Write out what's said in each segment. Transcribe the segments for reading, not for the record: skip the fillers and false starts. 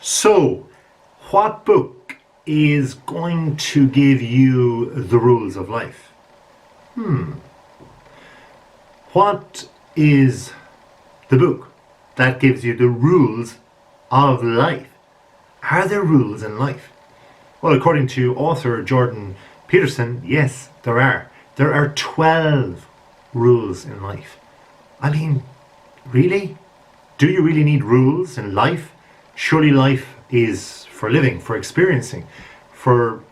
So, what book is going to give you the rules of life? What is the book that gives you the rules of life? Are there rules in life? Well, according to author Jordan Peterson, yes, there are. There are 12 rules in life. I mean, really? Do you really need rules in life? Surely life is for living, for experiencing, for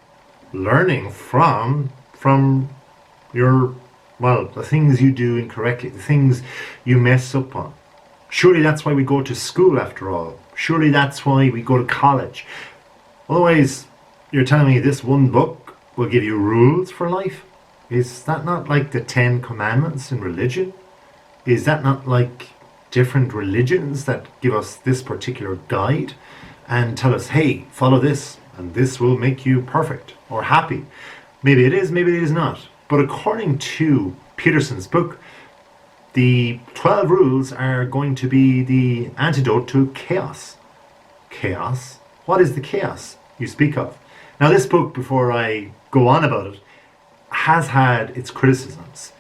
learning from your, well, the things you do incorrectly, the things you mess up on. Surely that's why we go to school after all. Surely that's why we go to college. Otherwise, you're telling me this one book will give you rules for life? Is that not like the 10 Commandments in religion? Is that not like different religions that give us this particular guide and tell us, hey, follow this and this will make you perfect or happy? Maybe it is, maybe it is not. But according to Peterson's book, the 12 rules are going to be the antidote to chaos. Chaos? What is the chaos you speak of? Now, this book, before I go on about it, has had its criticisms,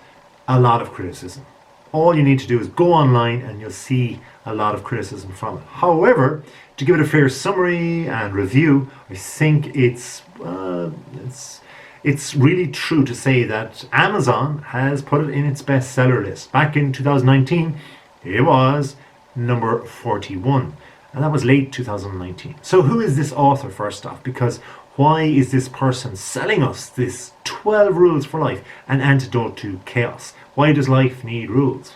a lot of criticism. All you need to do is go online and you'll see a lot of criticism from it. However, to give it a fair summary and review, I think it's really true to say that Amazon has put it in its bestseller list. Back in 2019, it was number 41, and that was late 2019. So who is this author, first off? Because why is this person selling us this 12 rules for life, an antidote to chaos? Why does life need rules?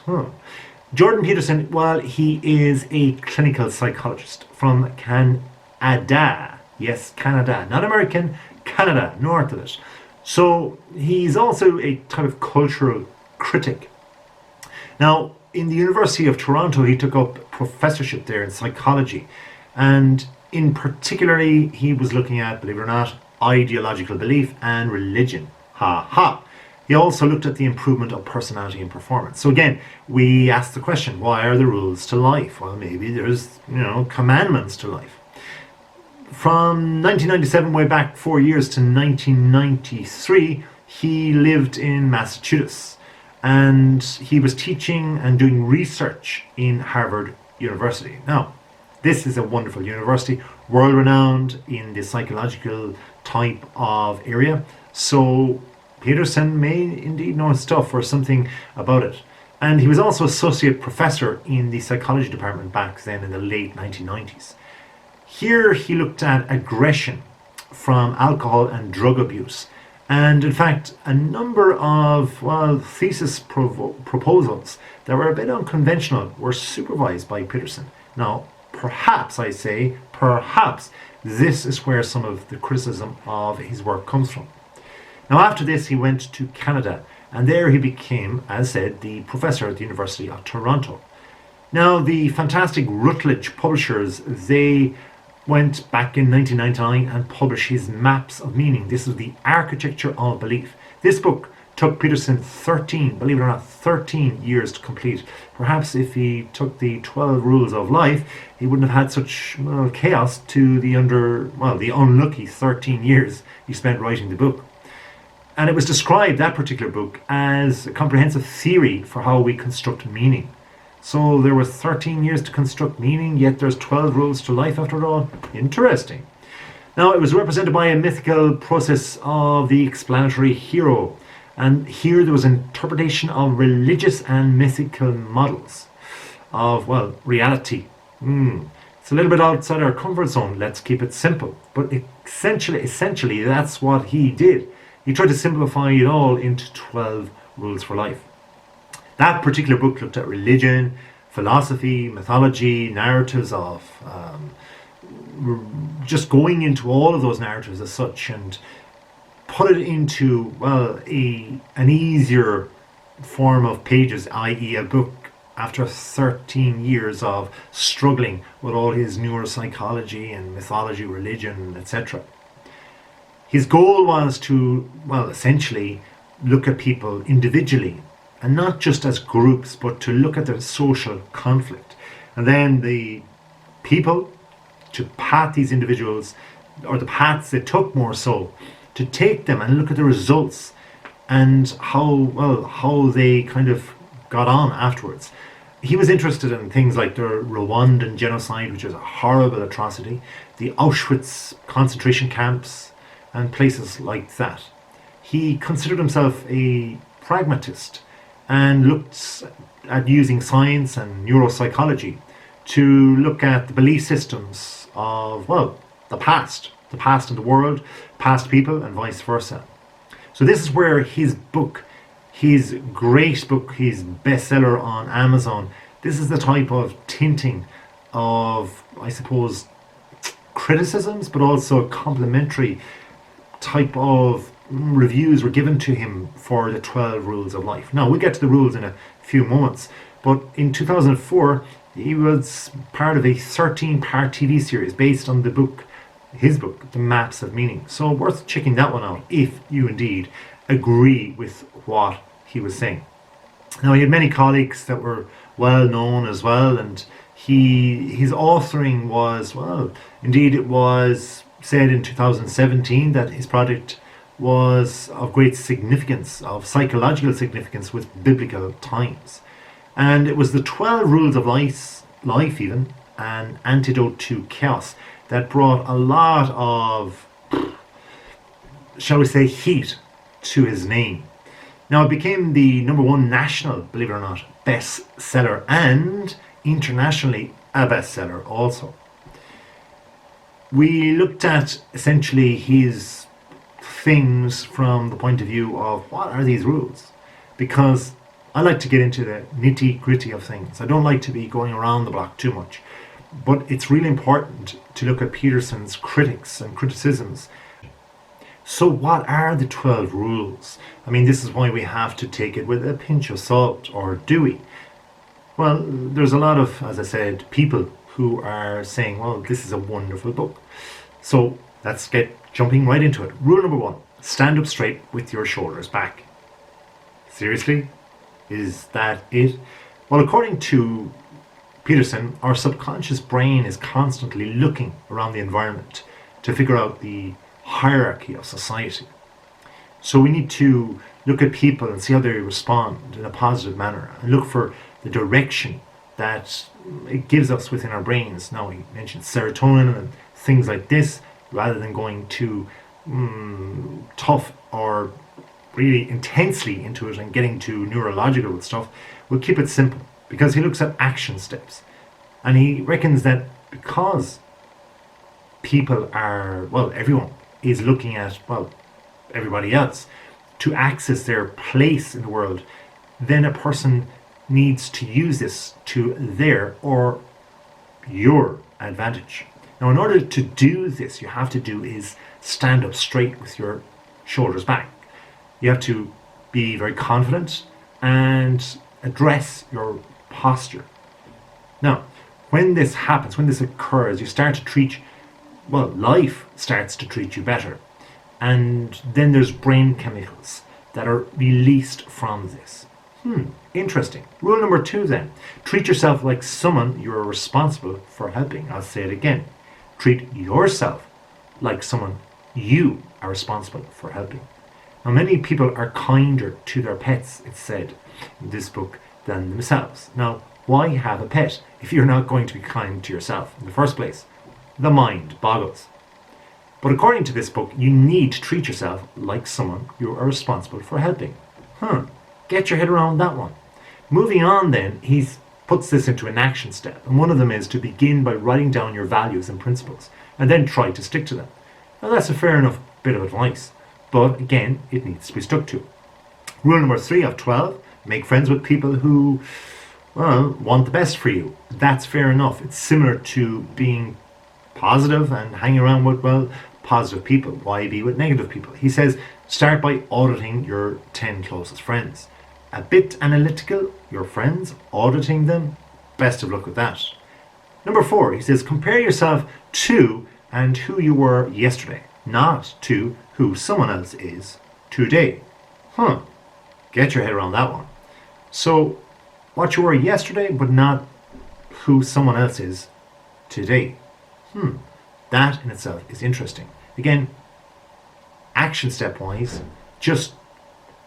Jordan Peterson, well, he is a clinical psychologist from Canada. Yes, Canada, not American, Canada, north of it. So he's also a type of cultural critic. Now, in the University of Toronto, he took up a professorship there in psychology. And in particularly, he was looking at, believe it or not, ideological belief and religion. Ha ha. He also looked at the improvement of personality and performance. So again, we asked the question, why are the rules to life? Well, maybe there's, commandments to life. From 1997, way back 4 years, to 1993, he lived in Massachusetts. And he was teaching and doing research in Harvard University. Now, this is a wonderful university, world-renowned in the psychological type of area. So Peterson may indeed know his stuff or something about it. And he was also associate professor in the psychology department back then in the late 1990s. Here he looked at aggression from alcohol and drug abuse. And in fact, a number of, thesis proposals that were a bit unconventional were supervised by Peterson. Now, perhaps, I say, perhaps, this is where some of the criticism of his work comes from. Now, after this, he went to Canada, and there he became, as said, the professor at the University of Toronto. Now, the fantastic Routledge publishers, they went back in 1999 and published his Maps of Meaning. This is the architecture of belief. This book took Peterson 13, believe it or not, 13 years to complete. Perhaps if he took the 12 rules of life, he wouldn't have had such chaos to the unlucky 13 years he spent writing the book. And it was described, that particular book, as a comprehensive theory for how we construct meaning. So there was 13 years to construct meaning, yet there's 12 rules to life after all. Interesting. Now, it was represented by a mythical process of the explanatory hero. And here there was an interpretation of religious and mythical models of, reality. It's a little bit outside our comfort zone. Let's keep it simple. But essentially, that's what he did. He tried to simplify it all into 12 rules for life. That particular book looked at religion, philosophy, mythology, narratives of just going into all of those narratives as such and put it into, an easier form of pages, i.e. a book after 13 years of struggling with all his neuropsychology and mythology, religion, etc. His goal was to, essentially look at people individually and not just as groups, but to look at their social conflict. And then the people to path these individuals, or the paths they took more so, to take them and look at the results and how they kind of got on afterwards. He was interested in things like the Rwandan genocide, which is a horrible atrocity, the Auschwitz concentration camps, and places like that. He considered himself a pragmatist and looked at using science and neuropsychology to look at the belief systems of, the past in the world, past people, and vice versa. So this is where his book, his great book, his bestseller on Amazon, this is the type of tinting of, I suppose, criticisms, but also complimentary type of reviews were given to him for the 12 Rules of Life. Now, we'll get to the rules in a few moments, but in 2004, he was part of a 13-part TV series based on the book, his book, The Maps of Meaning. So worth checking that one out if you indeed agree with what he was saying. Now, he had many colleagues that were well known as well, and his authoring was, indeed it was said in 2017 that his project was of great significance, of psychological significance with biblical times. And it was the 12 Rules of Life even, an antidote to chaos, that brought a lot of, shall we say, heat to his name. Now, it became the #1 national, believe it or not, bestseller, and internationally a bestseller also. We looked at essentially his things from the point of view of what are these rules? Because I like to get into the nitty gritty of things. I don't like to be going around the block too much. But it's really important to look at Peterson's critics and criticisms. So what are the 12 rules? I mean, this is why we have to take it with a pinch of salt, or do we? Well, there's a lot of, as I said, people who are saying, well, this is a wonderful book. So let's get jumping right into it. Rule #1, stand up straight with your shoulders back. Seriously? Is that it? Well, according to Peterson, our subconscious brain is constantly looking around the environment to figure out the hierarchy of society. So we need to look at people and see how they respond in a positive manner, and look for the direction that it gives us within our brains. Now, he mentioned serotonin and things like this, rather than going too tough or really intensely into it and getting too neurological with stuff. We'll keep it simple, because he looks at action steps, and he reckons that because people are, everyone is looking at, everybody else to access their place in the world, then a person needs to use this to their or your advantage. Now, in order to do this, you have to do is stand up straight with your shoulders back. You have to be very confident and address your posture. Now, when this happens, when this occurs, you start to treat, life starts to treat you better. And then there's brain chemicals that are released from this. Interesting. Rule #2 then. Treat yourself like someone you are responsible for helping. I'll say it again. Treat yourself like someone you are responsible for helping. Now, many people are kinder to their pets, it's said in this book, than themselves. Now, why have a pet if you're not going to be kind to yourself in the first place? The mind boggles. But according to this book, you need to treat yourself like someone you are responsible for helping. Get your head around that one. Moving on then, he puts this into an action step, and one of them is to begin by writing down your values and principles, and then try to stick to them. Now, that's a fair enough bit of advice, but again, it needs to be stuck to. Rule #3 of 12, make friends with people who, want the best for you. That's fair enough. It's similar to being positive and hanging around with, positive people. Why be with negative people? He says, start by auditing your 10 closest friends. A bit analytical, your friends, auditing them, best of luck with that. #4, he says, compare yourself to and who you were yesterday, not to who someone else is today. Get your head around that one. So, what you were yesterday, but not who someone else is today. That in itself is interesting. Again, action step wise, just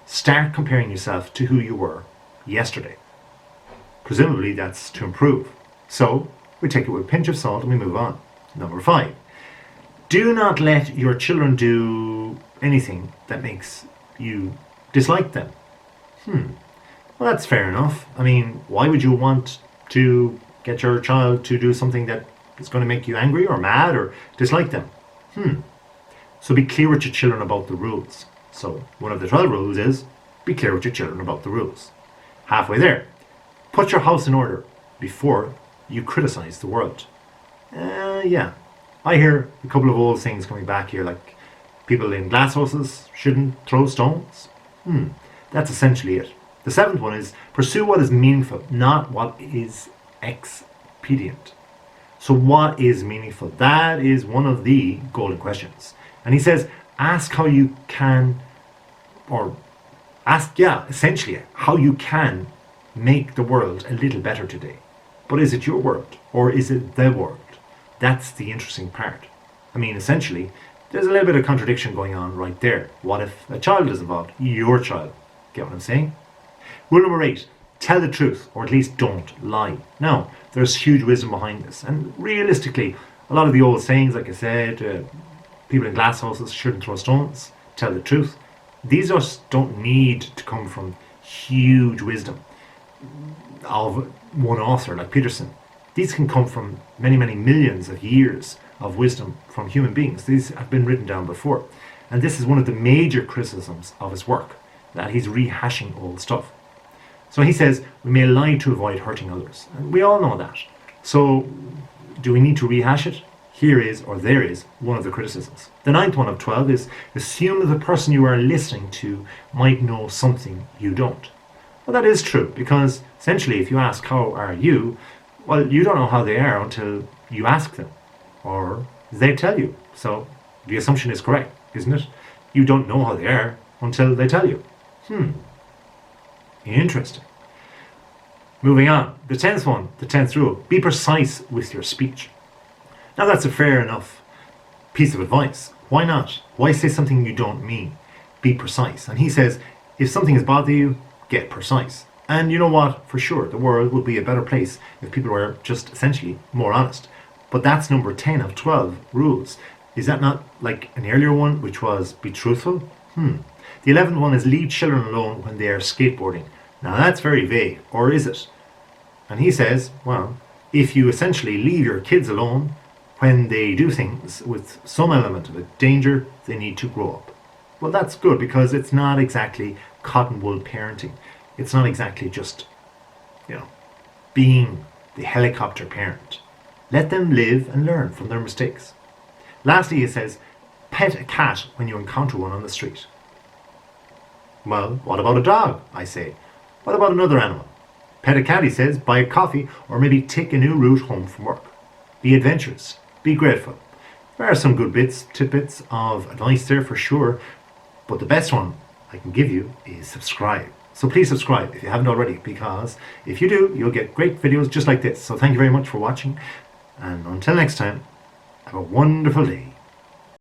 start comparing yourself to who you were yesterday. Presumably that's to improve. So we take it with a pinch of salt and we move on. Number 5. Do not let your children do anything that makes you dislike them. Well, that's fair enough. I mean, why would you want to get your child to do something that is going to make you angry or mad or dislike them? So be clear with your children about the rules. So one of the 12 rules is be clear with your children about the rules. Halfway there. Put your house in order before you criticize the world. Yeah. I hear a couple of old things coming back here, like people in glass houses shouldn't throw stones. That's essentially it. The 7th one is pursue what is meaningful, not what is expedient. So what is meaningful? That is one of the golden questions. And he says, ask how you can, or ask, essentially how you can make the world a little better today. But is it your world or is it the world? That's the interesting part. I mean, essentially, there's a little bit of contradiction going on right there. What if a child is involved? Your child. Get what I'm saying? Rule number 8, tell the truth, or at least don't lie. Now, there's huge wisdom behind this. And realistically, a lot of the old sayings, like I said, people in glass houses shouldn't throw stones, tell the truth. These just don't need to come from huge wisdom of one author like Peterson. These can come from many, many millions of years of wisdom from human beings. These have been written down before. And this is one of the major criticisms of his work, that he's rehashing old stuff. So he says, we may lie to avoid hurting others. And we all know that. So do we need to rehash it? Here is, or there is, one of the criticisms. The 9th one of 12 is assume that the person you are listening to might know something you don't. Well, that is true, because essentially if you ask how are you, well, you don't know how they are until you ask them, or they tell you. So the assumption is correct, isn't it? You don't know how they are until they tell you. Interesting. Moving on. The 10th one, the 10th rule, be precise with your speech. Now that's a fair enough piece of advice. Why not? Why say something you don't mean? Be precise. And he says, if something is bothering you, get precise. And you know what? For sure, the world would be a better place if people were just essentially more honest. But that's number 10 of 12 rules. Is that not like an earlier one, which was be truthful? The 11th one is leave children alone when they are skateboarding. Now that's very vague, or is it? And he says, well, if you essentially leave your kids alone when they do things with some element of danger, they need to grow up. Well, that's good, because it's not exactly cotton wool parenting. It's not exactly just, being the helicopter parent. Let them live and learn from their mistakes. Lastly, he says, pet a cat when you encounter one on the street. Well, what about a dog, I say? What about another animal? Pet a cat, he says, buy a coffee, or maybe take a new route home from work. Be adventurous. Be grateful. There are some good tidbits of advice there for sure, but the best one I can give you is subscribe. So please subscribe if you haven't already, because if you do, you'll get great videos just like this. So thank you very much for watching, and until next time, have a wonderful day.